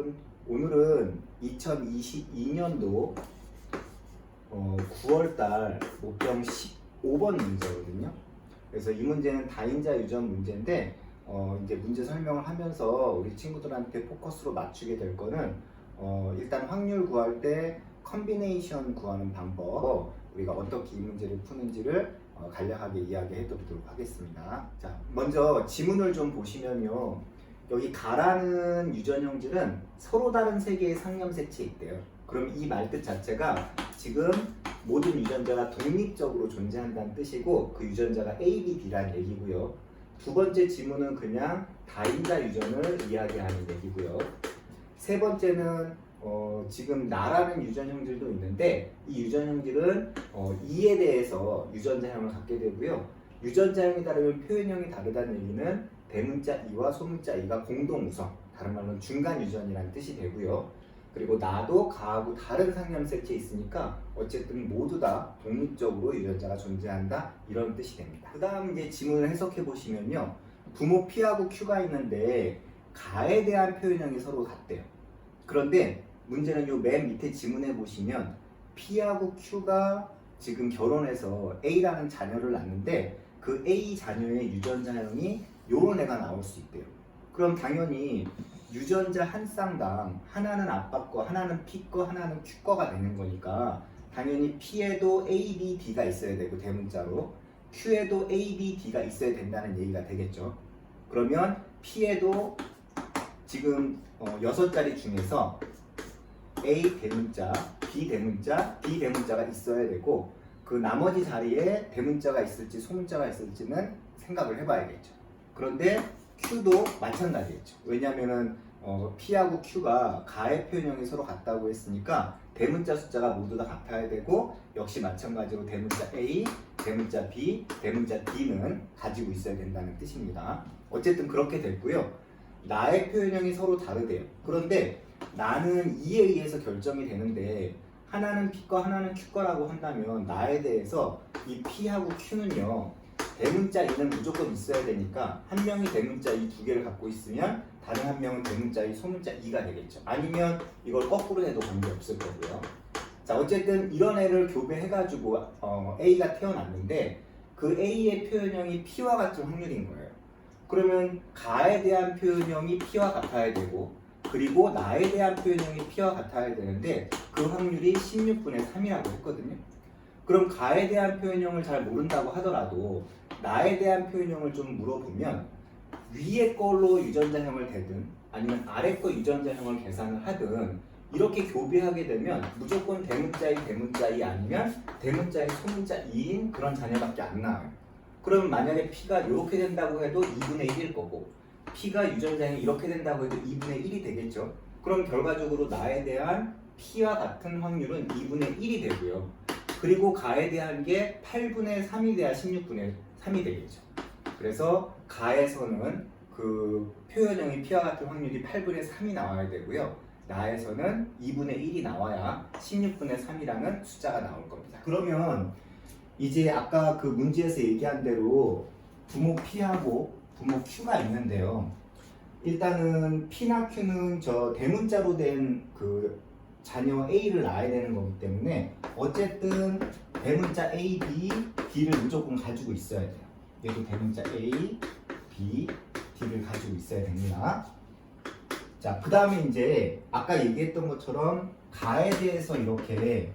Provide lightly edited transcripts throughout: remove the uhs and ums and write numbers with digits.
여러분, 오늘은 2022년도 9월달 모평 15번 문제거든요. 그래서 이 문제는 다인자 유전 문제인데 이제 문제 설명을 하면서 우리 친구들한테 포커스로 맞추게 될 거는 일단 확률 구할 때 컨비네이션 구하는 방법, 우리가 어떻게 이 문제를 푸는지를 간략하게 이야기해 드리도록 하겠습니다. 자, 먼저 지문을 좀 보시면요, 여기 가라는 유전 형질은 서로 다른 세 개의 상념색체에 있대요. 그럼 이 말뜻 자체가 지금 모든 유전자가 독립적으로 존재한다는 뜻이고, 그 유전자가 A, B, D라는 얘기고요. 두 번째 지문은 그냥 다인자 유전을 이야기하는 얘기고요. 세 번째는 지금 나라는 유전 형질도 있는데, 이 유전 형질은 이에 대해서 유전자형을 갖게 되고요. 유전자형이 다르면 표현형이 다르다는 얘기는 대문자 이와 소문자 이가 공동 우성, 다른 말로는 중간 유전이라는 뜻이 되고요. 그리고 나도 가하고 다른 상념색체에 있으니까 어쨌든 모두 다 독립적으로 유전자가 존재한다, 이런 뜻이 됩니다. 그 다음 이제 지문을 해석해 보시면요, 부모 P하고 Q가 있는데 가에 대한 표현형이 서로 같대요. 그런데 문제는 요 맨 밑에 지문에 보시면 P하고 Q가 지금 결혼해서 A라는 자녀를 낳는데, 그 A 자녀의 유전자형이 요런 애가 나올 수 있대요. 그럼 당연히 유전자 한 쌍당 하나는 아빠 거, 하나는 P 거, 하나는 Q 거가 되는 거니까 당연히 P에도 A, B, D가 있어야 되고 대문자로, Q에도 A, B, D가 있어야 된다는 얘기가 되겠죠. 그러면 P에도 지금 6자리 중에서 A 대문자, B 대문자, D 대문자가 있어야 되고, 그 나머지 자리에 대문자가 있을지 소문자가 있을지는 생각을 해봐야겠죠. 그런데 Q도 마찬가지겠죠. 왜냐하면은 P하고 Q가 가의 표현형이 서로 같다고 했으니까 대문자 숫자가 모두 다 같아야 되고, 역시 마찬가지로 대문자 A, 대문자 B, 대문자 D는 가지고 있어야 된다는 뜻입니다. 어쨌든 그렇게 됐고요. 나의 표현형이 서로 다르대요. 그런데 나는 이에 의해서 결정이 되는데, 하나는 P 거, 하나는 Q 거라고 한다면 나에 대해서 이 P하고 Q는요, 대문자 E는 무조건 있어야 되니까 한 명이 대문자 E 두 개를 갖고 있으면 다른 한 명은 대문자 E, 소문자 E가 되겠죠. 아니면 이걸 거꾸로 해도 관계없을 거고요. 자, 어쨌든 이런 애를 교배해가지고 A가 태어났는데, 그 A의 표현형이 P와 같은 확률인 거예요. 그러면 가에 대한 표현형이 P와 같아야 되고, 그리고 나에 대한 표현형이 P와 같아야 되는데 그 확률이 16분의 3이라고 했거든요. 그럼 가에 대한 표현형을 잘 모른다고 하더라도 나에 대한 표현형을 좀 물어보면 위에 걸로 유전자형을 대든 아니면 아래 거 유전자형을 계산을 하든 이렇게 교배하게 되면 무조건 대문자이 대문자이 아니면 대문자이 소문자이인 그런 자녀밖에 안 나와요. 그러면 만약에 P가 이렇게 된다고 해도 2분의 1일 거고, P가 유전자형이 이렇게 된다고 해도 2분의 1이 되겠죠. 그럼 결과적으로 나에 대한 P와 같은 확률은 2분의 1이 되고요. 그리고 가에 대한 게 8분의 3이 돼야 16분의 3이 되겠죠. 그래서 가에서는 그 표현형이 P와 같은 확률이 8분의 3이 나와야 되고요. 나에서는 2분의 1이 나와야 16분의 3이라는 숫자가 나올 겁니다. 그러면 이제 아까 그 문제에서 얘기한 대로 부모 P하고 부모 Q가 있는데요. 일단은 P나 Q는 저 대문자로 된 그 자녀 A를 낳아야 되는 거기 때문에 어쨌든 대문자 A, B, D를 무조건 가지고 있어야 돼요. 얘도 대문자 A, B, D를 가지고 있어야 됩니다. 자, 그 다음에 이제 아까 얘기했던 것처럼 가에 대해서 이렇게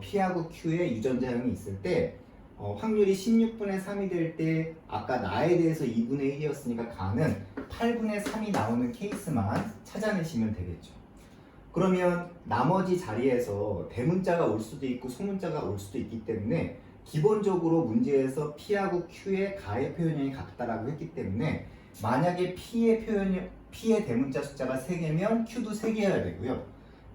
P하고 Q의 유전자형이 있을 때 확률이 16분의 3이 될 때 아까 나에 대해서 2분의 1이었으니까 가는 8분의 3이 나오는 케이스만 찾아내시면 되겠죠. 그러면 나머지 자리에서 대문자가 올 수도 있고 소문자가 올 수도 있기 때문에 기본적으로 문제에서 P하고 Q의 가의 표현형이 같다라고 했기 때문에 만약에 P의 대문자 숫자가 3개면 Q도 3개여야 되고요.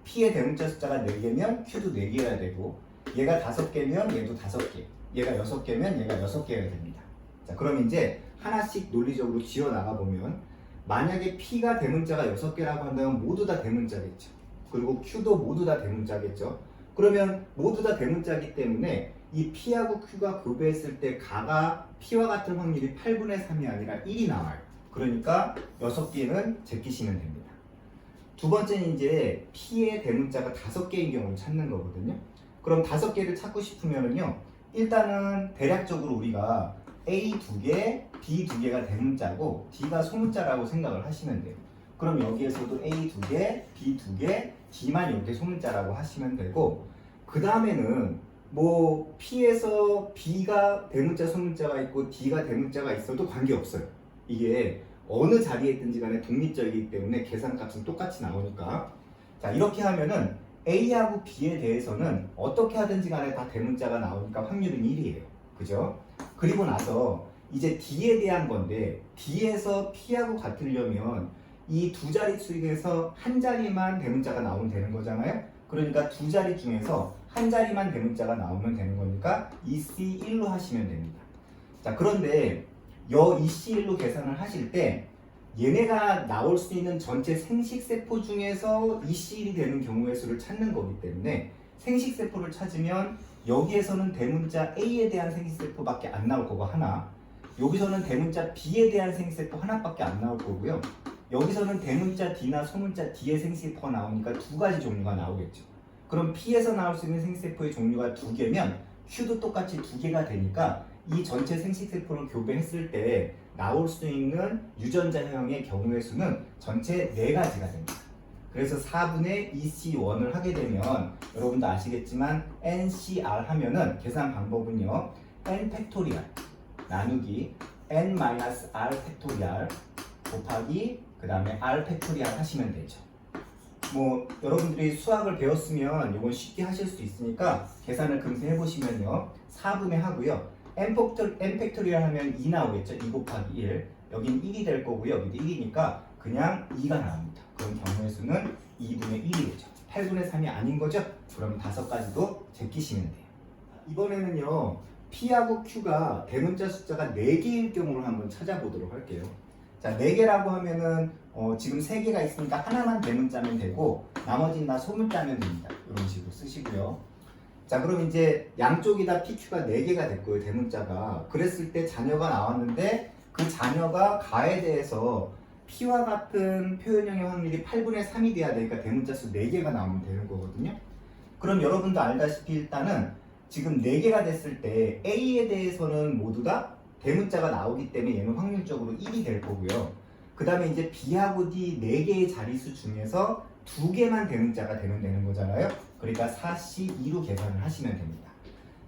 P의 대문자 숫자가 4개면 Q도 4개여야 되고, 얘가 5개면 얘도 5개, 얘가 6개면 얘가 6개여야 됩니다. 자, 그럼 이제 하나씩 논리적으로 지어 나가 보면 만약에 P가 대문자가 6개라고 한다면 모두 다 대문자겠죠. 그리고 Q도 모두 다 대문자겠죠. 그러면 모두 다 대문자이기 때문에 이 P하고 Q가 교배했을 때 가가 P와 같은 확률이 8분의 3이 아니라 1이 나와요. 그러니까 6개는 제끼시면 됩니다. 두 번째는 이제 P의 대문자가 5개인 경우를 찾는 거거든요. 그럼 5개를 찾고 싶으면은요, 일단은 대략적으로 우리가 A 2개, B 2개가 대문자고 D가 소문자라고 생각을 하시면 돼요. 그럼 여기에서도 A 2개, B 2개, D만 이렇게 소문자라고 하시면 되고, 그 다음에는 뭐 P에서 B가 대문자 소문자가 있고 D가 대문자가 있어도 관계없어요. 이게 어느 자리에 있든지 간에 독립적이기 때문에 계산값은 똑같이 나오니까. 자, 이렇게 하면은 A하고 B에 대해서는 어떻게 하든지 간에 다 대문자가 나오니까 확률은 1이에요. 그죠? 그리고 나서 이제 D에 대한 건데, D에서 P하고 같으려면 이 두 자리 중에서 한 자리만 대문자가 나오면 되는 거잖아요. 그러니까 두 자리 중에서 한 자리만 대문자가 나오면 되는 거니까 EC1로 하시면 됩니다. 자, 그런데 EC1로 계산을 하실 때 얘네가 나올 수 있는 전체 생식세포 중에서 EC1이 되는 경우의 수를 찾는 거기 때문에 생식세포를 찾으면 여기에서는 대문자 A에 대한 생식세포밖에 안 나올 거고 하나, 여기서는 대문자 B에 대한 생식세포 하나밖에 안 나올 거고요. 여기서는 대문자 D나 소문자 D의 생식세포가 나오니까 두 가지 종류가 나오겠죠. 그럼 P에서 나올 수 있는 생식세포의 종류가 2개면 Q도 똑같이 2개가 되니까 이 전체 생식세포를 교배했을 때 나올 수 있는 유전자형의 경우의 수는 전체 4가지가 됩니다. 그래서 4분의 EC1을 하게 되면 여러분도 아시겠지만 NCR 하면은 계산 방법은요, N 팩토리얼 나누기 N-R 팩토리얼 곱하기 그 다음에 R 팩토리얼 하시면 되죠. 뭐 여러분들이 수학을 배웠으면 이건 쉽게 하실 수 있으니까 계산을 금세 해보시면요, 4분의 하고요, N 팩토리얼 하면 2 나오겠죠. 2 곱하기 1, 여긴 1이 될 거고요, 여기도 1이니까 그냥 2가 나옵니다. 그럼 경우의 수는 2분의 1이 되죠. 8분의 3이 아닌 거죠. 그럼 5가지도 제끼시면 돼요. 이번에는요, P하고 Q가 대문자 숫자가 4개일 경우를 한번 찾아보도록 할게요. 자, 4개라고 하면은 지금 3개가 있으니까 하나만 대문자면 되고 나머지는 다 소문자면 됩니다. 이런 식으로 쓰시고요. 자, 그럼 이제 양쪽이 다 PQ가 4개가 됐고요, 대문자가. 그랬을 때 자녀가 나왔는데 그 자녀가 가에 대해서 P와 같은 표현형의 확률이 8분의 3이 돼야 되니까 대문자 수 4개가 나오면 되는 거거든요. 그럼 여러분도 알다시피 일단은 지금 4개가 됐을 때 A에 대해서는 모두 다 대문자가 나오기 때문에 얘는 확률적으로 1이 될 거고요. 그 다음에 이제 B하고 D 4개의 자릿수 중에서 2개만 대문자가 되는 거잖아요. 그러니까 4C2로 계산을 하시면 됩니다.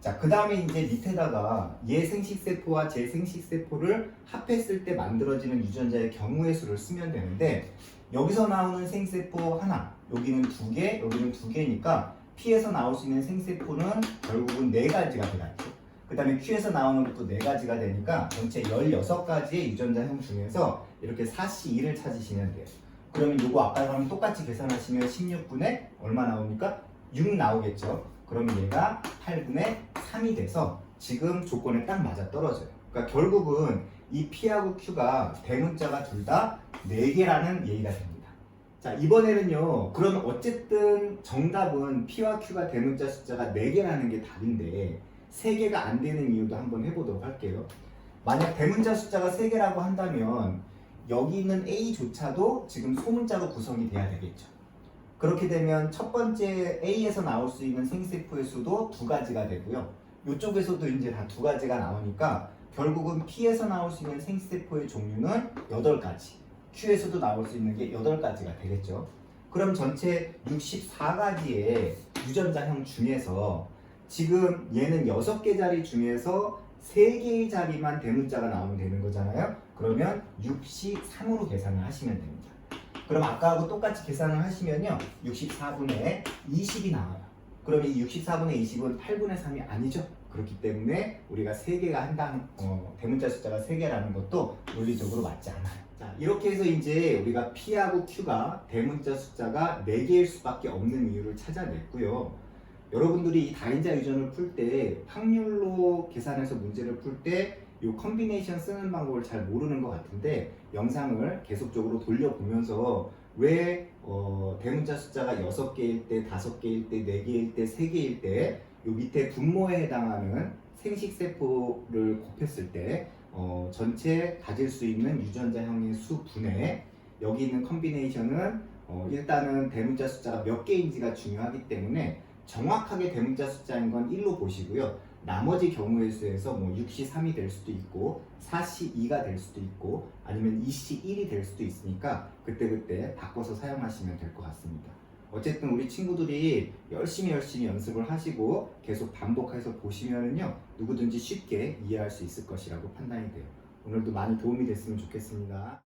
자, 그 다음에 이제 밑에다가 얘 생식세포와 제 생식세포를 합했을 때 만들어지는 유전자의 경우의 수를 쓰면 되는데, 여기서 나오는 생세포 하나, 여기는 2개, 여기는 2개니까 P에서 나올 수 있는 생세포는 결국은 4가지가 되겠죠. 그 다음에 Q에서 나오는 것도 4가지가 되니까 전체 16가지의 유전자형 중에서 이렇게 4C2를 찾으시면 돼요. 그러면 이거 아까랑 똑같이 계산하시면 16분의 얼마 나옵니까? 6 나오겠죠. 그러면 얘가 8분의 3이 돼서 지금 조건에 딱 맞아 떨어져요. 그러니까 결국은 이 P하고 Q가 대문자가 둘 다 4개라는 얘기가 됩니다. 자, 이번에는요, 그럼 어쨌든 정답은 P와 Q가 대문자 숫자가 4개라는 게 답인데 3개가 안 되는 이유도 한번 해보도록 할게요. 만약 대문자 숫자가 3개라고 한다면 여기 있는 A조차도 지금 소문자로 구성이 돼야 되겠죠. 그렇게 되면 첫 번째 A에서 나올 수 있는 생세포의 수도 2가지가 되고요. 이쪽에서도 이제 다 2가지가 나오니까 결국은 P에서 나올 수 있는 생세포의 종류는 8가지, Q에서도 나올 수 있는 게 8가지가 되겠죠. 그럼 전체 64가지의 유전자형 중에서 지금 얘는 6개 자리 중에서 3개의 자리만 대문자가 나오면 되는 거잖아요. 그러면 63으로 계산을 하시면 됩니다. 그럼 아까하고 똑같이 계산을 하시면요, 64분의 20이 나와요. 그럼 이 64분의 20은 8분의 3이 아니죠. 그렇기 때문에 우리가 3개가 한당 대문자 숫자가 3개라는 것도 논리적으로 맞지 않아요. 자, 이렇게 해서 이제 우리가 P하고 Q가 대문자 숫자가 4개일 수밖에 없는 이유를 찾아냈고요. 여러분들이 이 다인자 유전을 풀 때 확률로 계산해서 문제를 풀 때 이 컨비네이션 쓰는 방법을 잘 모르는 것 같은데, 영상을 계속적으로 돌려보면서 왜 대문자 숫자가 6개일 때, 5개일 때, 4개일 때, 3개일 때 이 밑에 분모에 해당하는 생식세포를 곱했을 때 전체 가질 수 있는 유전자형의 수 분의 여기 있는 컨비네이션은 일단은 대문자 숫자가 몇 개인지가 중요하기 때문에 정확하게 대문자 숫자인 건 1로 보시고요. 나머지 경우의 수에서 뭐 6시 3이 될 수도 있고 4시 2가 될 수도 있고 아니면 2시 1이 될 수도 있으니까 그때그때 바꿔서 사용하시면 될 것 같습니다. 어쨌든 우리 친구들이 열심히 연습을 하시고 계속 반복해서 보시면은요 누구든지 쉽게 이해할 수 있을 것이라고 판단이 돼요. 오늘도 많이 도움이 됐으면 좋겠습니다.